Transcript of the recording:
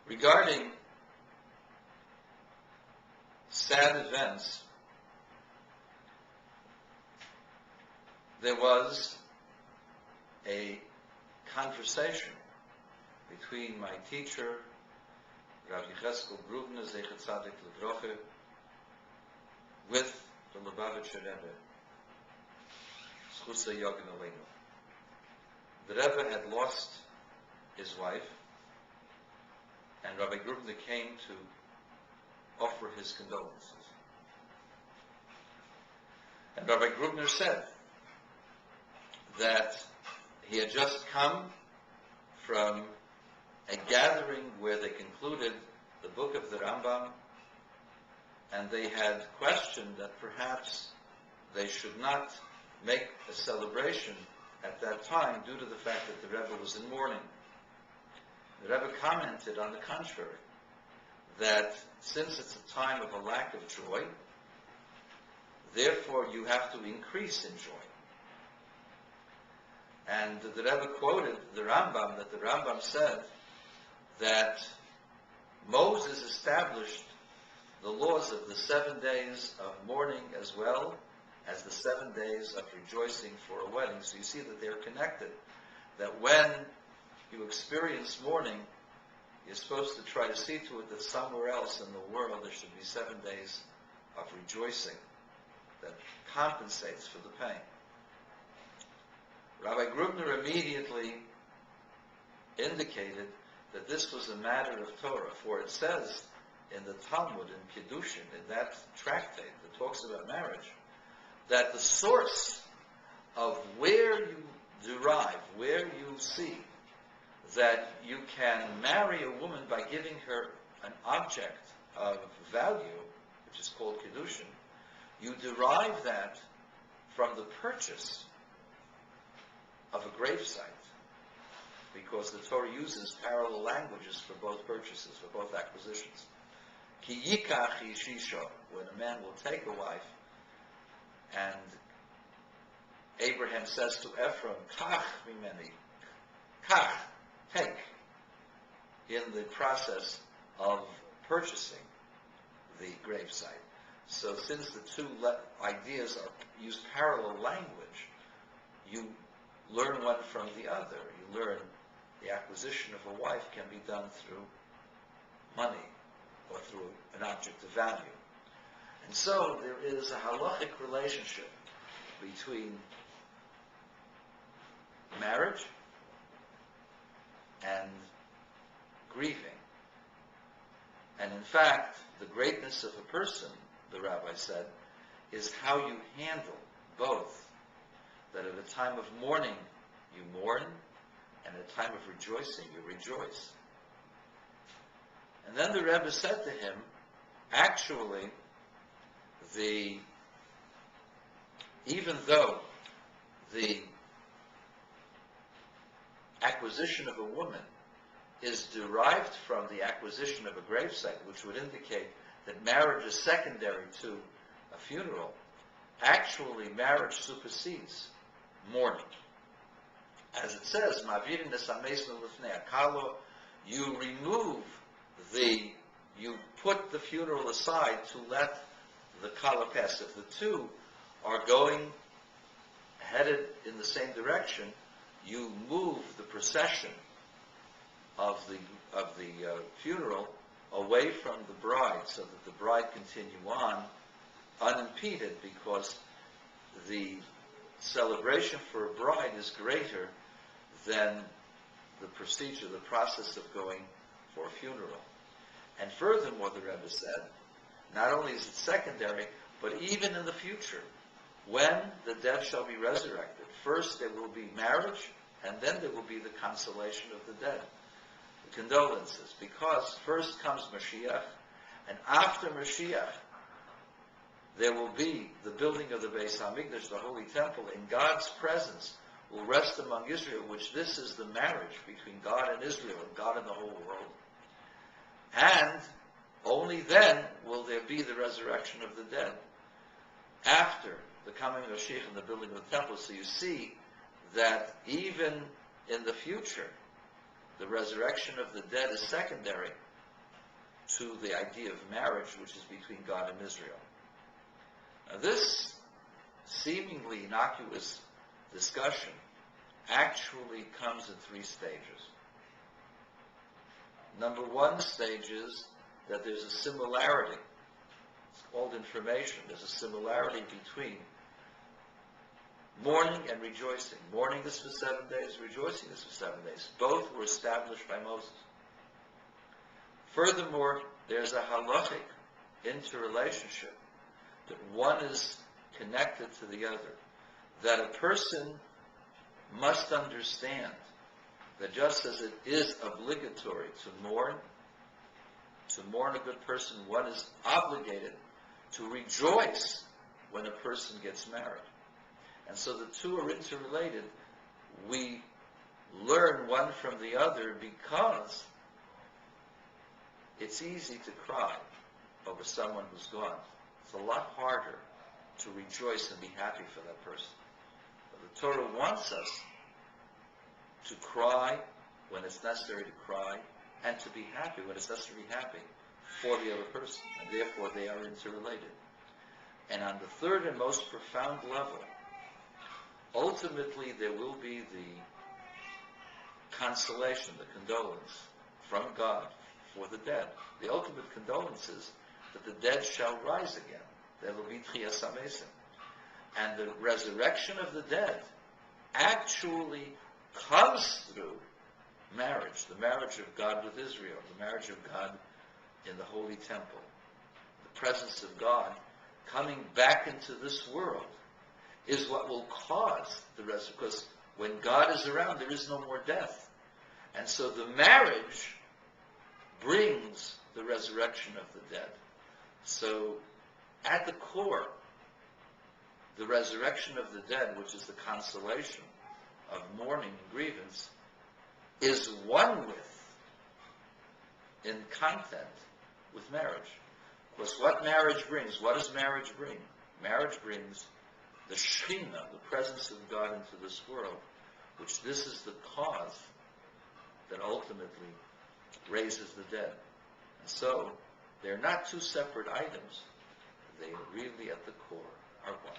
Regarding sad events, there was a conversation between my teacher, Rabbi Grubner, with the Lubavitcher Rebbe, Schusa Yogan Aleinu. The Rebbe had lost his wife, and Rabbi Grubner came to offer his condolences. And Rabbi Grubner said that he had just come from a gathering where they concluded the book of the Rambam, and they had questioned that perhaps they should not make a celebration at that time due to the fact that the Rebbe was in mourning. The Rebbe commented on the contrary, that since it's a time of a lack of joy, therefore you have to increase in joy. And the Rebbe quoted the Rambam, that the Rambam said that Moses established the laws of the 7 days of mourning as well as the 7 days of rejoicing for a wedding. So you see that they're connected. That when you experience mourning, you're supposed to try to see to it that somewhere else in the world there should be 7 days of rejoicing that compensates for the pain. Rabbi Grubner immediately indicated that this was a matter of Torah, for it says in the Talmud, in Kiddushin, in that tractate that talks about marriage, that the source of where you derive, where you see that you can marry a woman by giving her an object of value, which is called Kiddushin, you derive that from the purchase of a gravesite, because the Torah uses parallel languages for both purchases, for both acquisitions. Ki yikach yishisha, when a man will take a wife, and Abraham says to Ephraim, kach mimeni, kach, take, in the process of purchasing the gravesite. So since the two ideas use parallel language, you learn one from the other. You learn the acquisition of a wife can be done through money or through an object of value. And so there is a halachic relationship between marriage and grieving. And in fact, the greatness of a person, the rabbi said, is how you handle both. That at a time of mourning, you mourn, and at a time of rejoicing, you rejoice. And then the Rebbe said to him, actually, even though the acquisition of a woman is derived from the acquisition of a gravesite, which would indicate that marriage is secondary to a funeral, actually marriage supersedes mourning. As it says, you remove you put the funeral aside to let the kala pass. If the two are headed in the same direction, you move the procession of the funeral away from the bride, so that the bride continue on unimpeded, because the celebration for a bride is greater than the procedure, the process of going for a funeral. And furthermore, the Rebbe said, not only is it secondary, but even in the future, when the dead shall be resurrected, first there will be marriage, and then there will be the consolation of the dead, the condolences, because first comes Mashiach, and after Mashiach, there will be the building of the Beis HaMikdash, the Holy Temple, in God's presence will rest among Israel, which this is the marriage between God and Israel, and God and the whole world. And only then will there be the resurrection of the dead, after the coming of Mashiach and the building of the temple. So you see that even in the future, the resurrection of the dead is secondary, to the idea of marriage, which is between God and Israel. Now, this seemingly innocuous discussion actually comes in 3 stages. Number 1 stage is that there's a similarity. It's called information. There's a similarity between mourning and rejoicing. Mourning is for 7 days, rejoicing is for 7 days. Both were established by Moses. Furthermore, there's a halachic interrelationship, that one is connected to the other, that a person must understand that just as it is obligatory to mourn a good person, one is obligated to rejoice when a person gets married. And so the two are interrelated. We learn one from the other because it's easy to cry over someone who's gone. It's a lot harder to rejoice and be happy for that person. But the Torah wants us to cry when it's necessary to cry, and to be happy when it's necessary to be happy for the other person. And therefore they are interrelated. And on the 3rd and most profound level, ultimately there will be the consolation, the condolence from God for the dead. The ultimate condolence is that the dead shall rise again. There will be Tchiyas HaMesim. And the resurrection of the dead actually comes through marriage, the marriage of God with Israel, the marriage of God in the Holy Temple, the presence of God coming back into this world is what will cause the resurrection. Because when God is around, there is no more death. And so the marriage brings the resurrection of the dead. So at the core, the resurrection of the dead, which is the consolation of mourning and grievance, is one with, in content, with marriage. Because what marriage brings, what does marriage bring? Marriage brings the Shekhinah, the presence of God into this world, which this is the cause that ultimately raises the dead. And so, they're not 2 separate items. They really, at the core, are one.